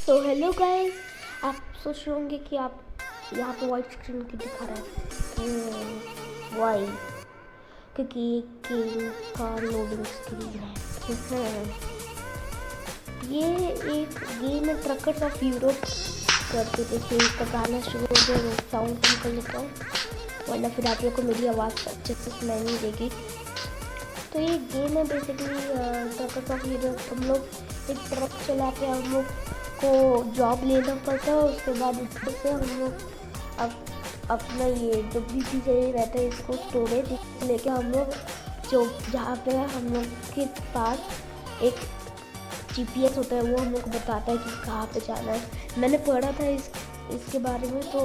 So hello guys, आप सोच रहे होंगे कि आप यहाँ पे वाइट स्क्रीन क्यों दिखा रहा है। वाई? क्योंकि ये गेम का लोडिंग स्क्रीन है। ये एक गेम है ट्रकर्स ऑफ यूरोप करके। देखिए इसका गाना शुरू हो गया। मैं साउंड कम कर लेता हूँ वरना फिर आप लोग को मेरी आवाज़ अच्छे से सुनाई नहीं देगी। तो ये गेम है बेसिकली ट्रकर्स ऑफ यूरोप। हम लोग एक ट्रक चलाते हैं, हम लोग को जॉब लेना पड़ता है। उसके बाद उससे से हम लोग अपना ये जो भी चीज़ें रहता है इसको स्टोरेज लेके हम लोग जो जहाँ पे है हम लोग के पास एक GPS होता है, वो हम लोग को बताता है कि कहाँ पे जाना है। मैंने पढ़ा था इसके बारे में तो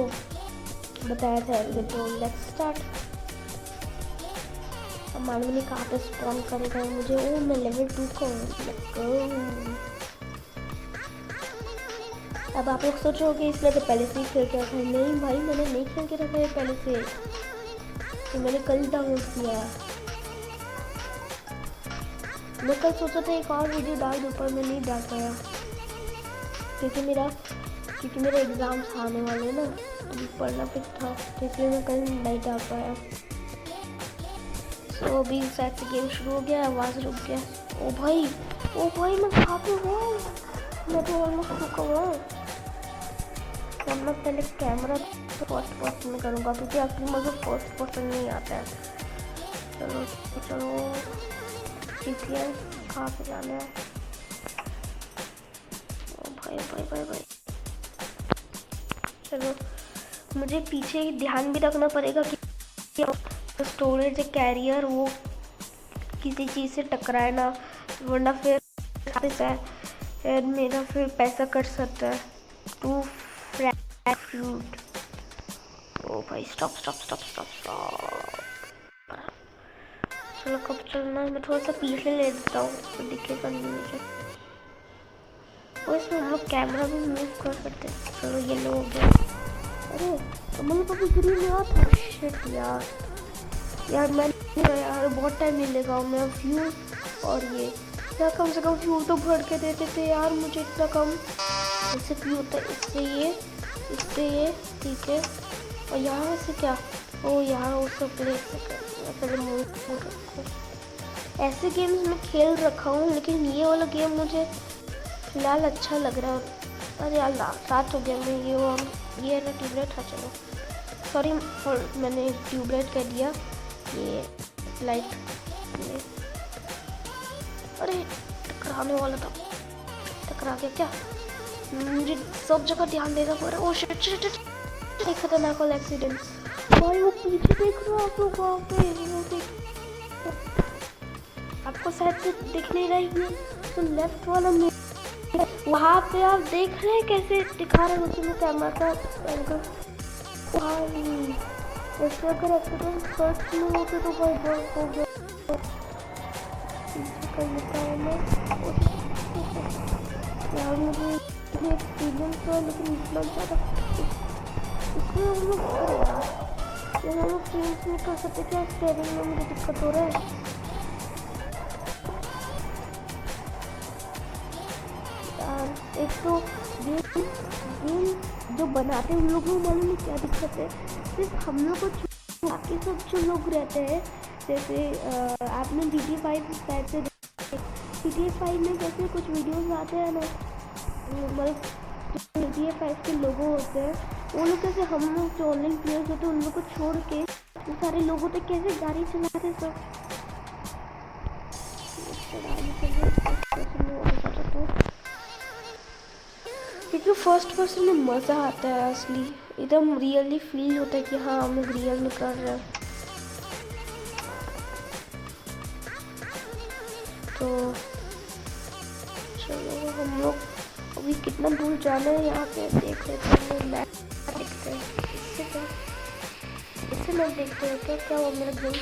बताया था ऐसे। तो लेट्स स्टार्ट। अब मालूम नहीं कहाँ पे स्पॉन करेगा मुझे। ओ मैं लेवल 2 का हूँ। अब आप लोग सोच रहे हो कि इसमें तो पहले से ही खेल के रखा है। नहीं भाई, मैंने नहीं खेल के रखा है पहले से, तो मैंने कल डाउनलोड किया है। मैं कल सोचा था एक और वीडियो डाल दूँ पर मैं नहीं डाल पाया क्योंकि मेरे एग्ज़ाम्स आने वाले हैं ना, अभी पढ़ना फिर था, तो इसलिए मैं कल नहीं डाल पाया। तो अभी शायद से गेम शुरू हो गया, आवाज़ रुक गया। ओ भाई मैं कहाँ पे हूँ? मैं तो ऑलमोस्ट रुका हुआ हूँ। तो मैं पहले कैमरा फर्स्ट पर्सन में करूँगा क्योंकि असली मुझे फर्स्ट पर्सन नहीं आता है। चलो ठीक है, कहाँ पे जाना है? ओ भाई चलो, मुझे पीछे ध्यान भी रखना पड़ेगा कि स्टोरेज कैरियर वो किसी चीज़ से टकराए ना, वरना फिर मेरा फिर पैसा कट सकता है। To fruit. ओ भाई स्टॉप। चलो कब चलना है? मैं थोड़ा सा पीछे ले देता हूँ तो दिखेगा नहीं मुझे। और इसमें हम लोग कैमरा भी मूव कर सकते हैं। चलो ये लो हो गया। अरे मतलब कभी ग्रीन हुआ था। शिट यार मैं यार बहुत टाइम मिलेगा। मैं फ्यूल और ये यार कम से कम फ्यूल तो भर के देते थे यार मुझे। इतना कम इससे क्यों होता है? इससे ये ठीक है। और यहाँ से क्या? ओ यहाँ वो सब पहले मूव रखो। ऐसे गेम्स मैं खेल रखा हूँ लेकिन ये वाला गेम मुझे फिलहाल अच्छा लग रहा है। अरे यार रात हो गया। मैं ये ना ट्यूबलाइट। हाँ चलो सॉरी मैंने ट्यूबलाइट कह दिया। ये लाइट अरे टकराने वाला था, टकरा गया क्या? मुझे सब जगह ध्यान देना पड़ रहा है। ओ शिट एक खतरनाक वाला एक्सीडेंट। भाई वो पीछे देख रहे हो आप लोग? वहाँ पे आपको शायद से दिख नहीं रही है तो लेफ्ट वाला में वहाँ पे आप देख रहे हैं कैसे दिखा रहे हैं मुझे कैमरा का एंगल। भाई ऐसे अगर एक्सीडेंट फर्स्ट में होते तो भाई बहुत हो गया। पीछे कर लेता हूँ मैं यार। मुझे एक्सपीरियंस हुआ लेकिन इतना ज़्यादा इसमें हम लोग हम लोग चेंज नहीं कर सकते क्या? स्टेयरिंग में मुझे दिक्कत हो रहा है। एक तो गेम जो बनाते हैं उन लोगों को मालूम नहीं क्या दिक्कत है। सिर्फ हम लोग को बाकी सब जो लोग रहते हैं, जैसे आपने GTA 5 शायद से GTA 5 में जैसे कुछ वीडियोस आते हैं ना, मतलब GTA 5 के लोगो होते हैं, वो लोग कैसे हम लोग जो ऑनलाइन प्लेयर्स होते हैं उन लोग को छोड़ के वो सारे लोगों तक कैसे गाड़ी चलाते सब। क्योंकि फर्स्ट पर्सन में मज़ा आता है असली, एकदम रियली फील होता है कि हाँ हम लोग रियल में कर रहे हैं। तो चलो हम लोग अभी कितना दूर जाना है यहाँ पे देख लेते हैं। मैप देखते हैं इससे मैं देखते हैं क्या हुआ मेरा गेम।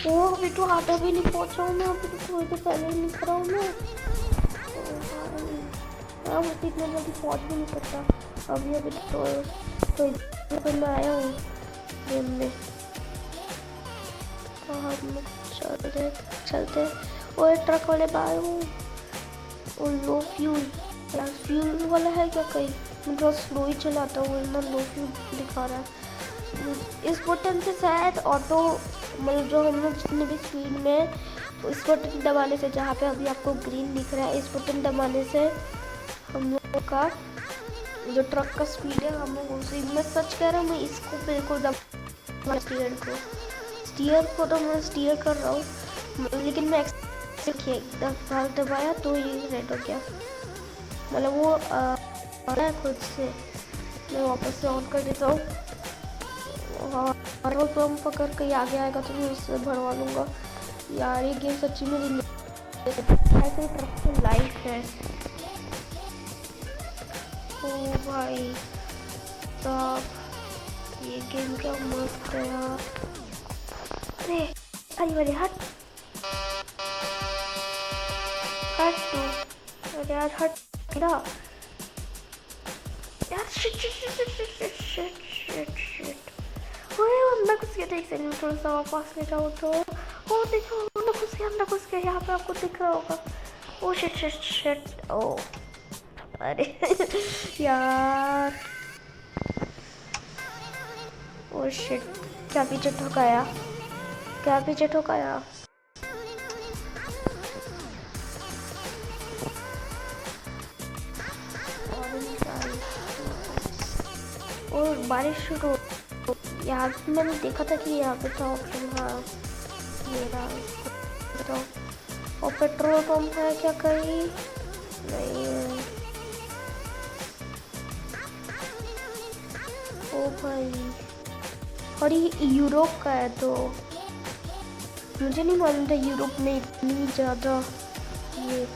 ओ अभी तो आधा भी नहीं पहुँचा हूँ मैं। अभी तो थोड़ी देर पहले ही निकल रहा हूँ मैं। मुझे इतना जल्दी पहुँच भी नहीं सकता। अभी तो मैं आया हूँ गेम में। तो हम चलते और ट्रक वाले बाहर हूँ। लो फ्यूल यार फ्यूल वाला है क्या कहीं? मैं थोड़ा स्लो ही चलाता हूँ, इतना लो फ्यूल दिखा रहा है। इस बटन से शायद ऑटो, मतलब जो हम लोग जितने भी स्पीड में, तो इस बटन दबाने से, जहाँ पे अभी आपको ग्रीन दिख रहा है, इस बटन दबाने से हम लोग का जो ट्रक का स्पीड है हम लोग उसी, मैं सच कह रहा हूँ, मैं इसको बिल्कुल स्टीयर को तो मैं स्टीयर कर रहा हूँ, लेकिन मैं एकदम दबाया तो ये रेड हो गया, मतलब वो खुद से। मैं वापस से ऑन कर देता हूँ और पेट्रोल पंप पकड़ के आगे आएगा तो मैं उससे भरवा लूँगा। यार ये गेम सच्ची में ऐसे ट्रक की लाइफ है। ओ भाई साहब ये गेम क्या मस्त है यार। अरे अरे हट तू, अरे यार हट ना यार। शिट ओए अंदर घुस गया। एक सेकंड में थोड़ा सा वापस ले जाओ तो, ओ देखो अंदर घुस गया। यहाँ पे आपको दिख रहा होगा। ओ शिट ओ अरे यार ओ शिट, क्या पीछे ठोकाया। और बारिश शुरू, यहाँ मैंने देखा था कि यहाँ पे था ऑप्शन। हाँ ये रहा। और पेट्रोल पंप है क्या कहीं? नहीं है। ओ भाई, और ये यूरोप का है तो मुझे नहीं मालूम था यूरोप में इतनी ज़्यादा ये।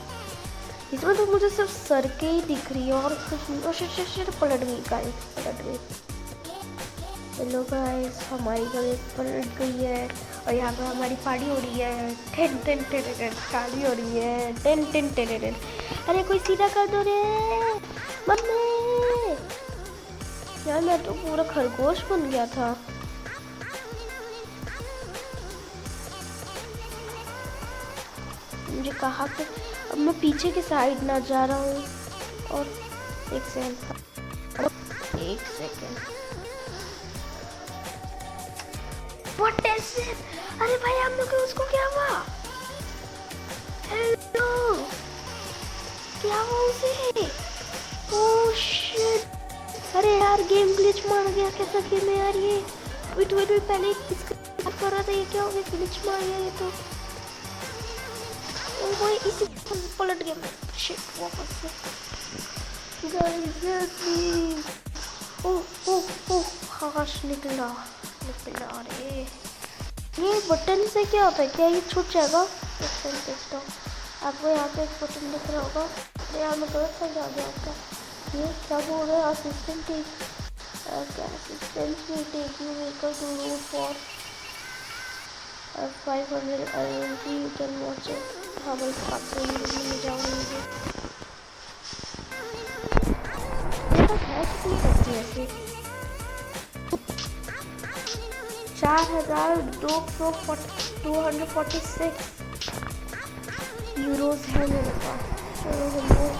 इसमें तो मुझे सिर्फ सड़कें ही दिख रही है और कुछ नहीं। शिट पलट गई। हेलो गाइस, हमारी गाड़ी पलट गई है और यहाँ पर हमारी पार्टी हो रही है। गाड़ी हो रही है। अरे कोई सीधा कर दो रे मम्मी। यार मैं तो पूरा खरगोश बन गया था। मुझे कहा कि अब मैं पीछे की साइड ना जा रहा हूँ। और एक सेकेंड What is it? अरे भाई हम लोग उसको क्या हुआ? हेलो क्या हुआ उसे? ओह शिट, अरे यार गेम ग्लिच मार गया। कैसा गेम है यार ये? वेट पहले इसका कर रहा था, ये क्या हो गया? ग्लिच मार गया ये तो। ओ भाई इसी पलट गया। शिट वापस से गाइस जल्दी। ओ हाश निकला। अरे ये बटन से क्या होता है? क्या ये छूट जाएगा? आपको यहाँ पे एक बटन दिख रहा होगा। अरे यार मैं गलत कर जा गया आपका। ये क्या बोल रहे हैं? Assistant will take you vehicle to route for 500 ING. You can watch it. हाँ भाई आपको मिल जाऊँगी। है कितनी करती है ऐसे? 4,246 यूरोस है मेरे पास। चलो हम लोग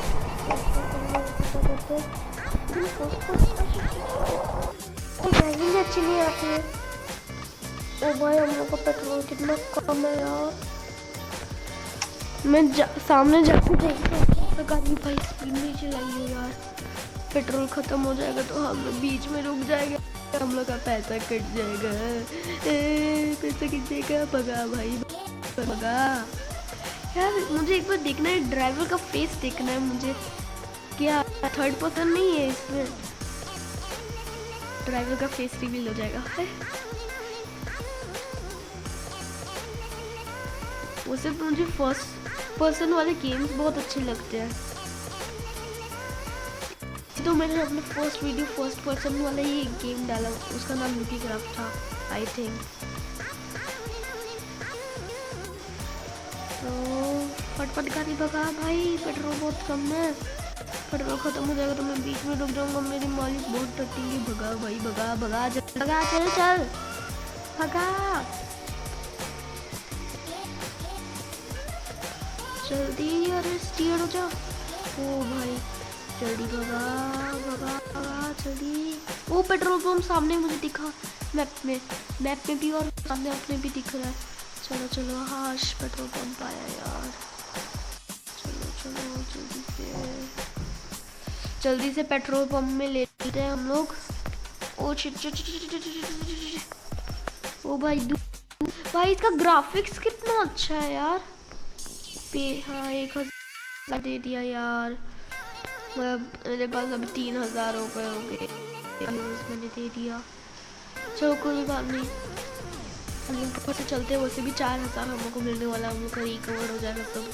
अच्छी नहीं आती है। ओ भाई हम लोग का पेट्रोल कितना कम है यार। मैं सामने जाके देखती गाड़ी भाई स्पीड में चलाई हो यार। पेट्रोल खत्म हो जाएगा तो हम लोग बीच में रुक जाएंगे, हम लोग का पैसा कट जाएगा। पैसा कट जाएगा। भगा भाई भगा। यार मुझे एक बार देखना है, ड्राइवर का फेस देखना है मुझे। क्या थर्ड पर्सन नहीं है इसमें? ड्राइवर का फेस रिवील हो जाएगा। वो सिर्फ मुझे फर्स्ट पर्सन वाले गेम्स बहुत अच्छे लगते हैं, तो मैंने अपने फर्स्ट वीडियो फर्स्ट पर्सन वाला ही एक गेम डाला। उसका नाम लुकी क्राफ्ट था आई थिंक। तो फटफट गाड़ी भगा भाई, पेट्रोल बहुत कम है। पेट्रोल खत्म हो जाएगा तो मैं बीच में रुक जाऊंगा। मेरी मालिक बहुत टटेंगी। भगा भाई भगा चल भगा जल्दी। अरे स्टीयर हो जा। ओ भाई जल्दी भगा भगा भगा जल्दी। वो पेट्रोल पंप सामने मुझे दिखा मैप में भी, और सामने अपने भी दिख रहा है। चलो चलो, हाश पेट्रोल पंप आया यार। चलो चलो जल्दी से पेट्रोल पंप में ले लेते हैं हम लोग। ओ ओ भाई भाई इसका ग्राफिक्स कितना अच्छा है यार। हाँ 1000 दे दिया यार। मेरे पास अभी 3000 हो गए होंगे, मैंने दे दिया। चलो कोई बात नहीं, हम लोग से चलते हैं। वैसे भी 4000 हम लोग को मिलने वाला, हम लोग का रिकवर हो जाएगा सब।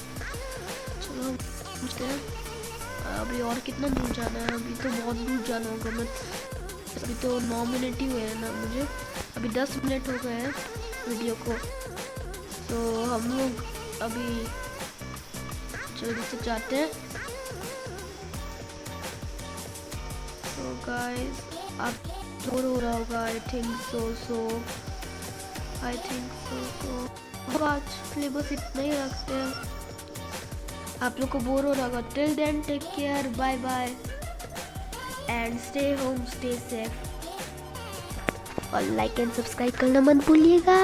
चलो पूछते हैं अभी और कितना दूर जाना है। अभी तो बहुत दूर जाना होगा। मैं अभी तो 9 मिनट ही हुए हैं ना मुझे, अभी 10 मिनट हो गए हैं वीडियो को। तो हम लोग अभी जल्दी से जाते हैं। तो गाइस आप बोर हो रहा होगा, आई थिंक सो आज के लिए बस इतना ही रखते हैं। आप लोग को बोर हो रहा होगा। Till then take care, bye bye and stay home, stay safe. और लाइक एंड सब्सक्राइब करना मत भूलिएगा।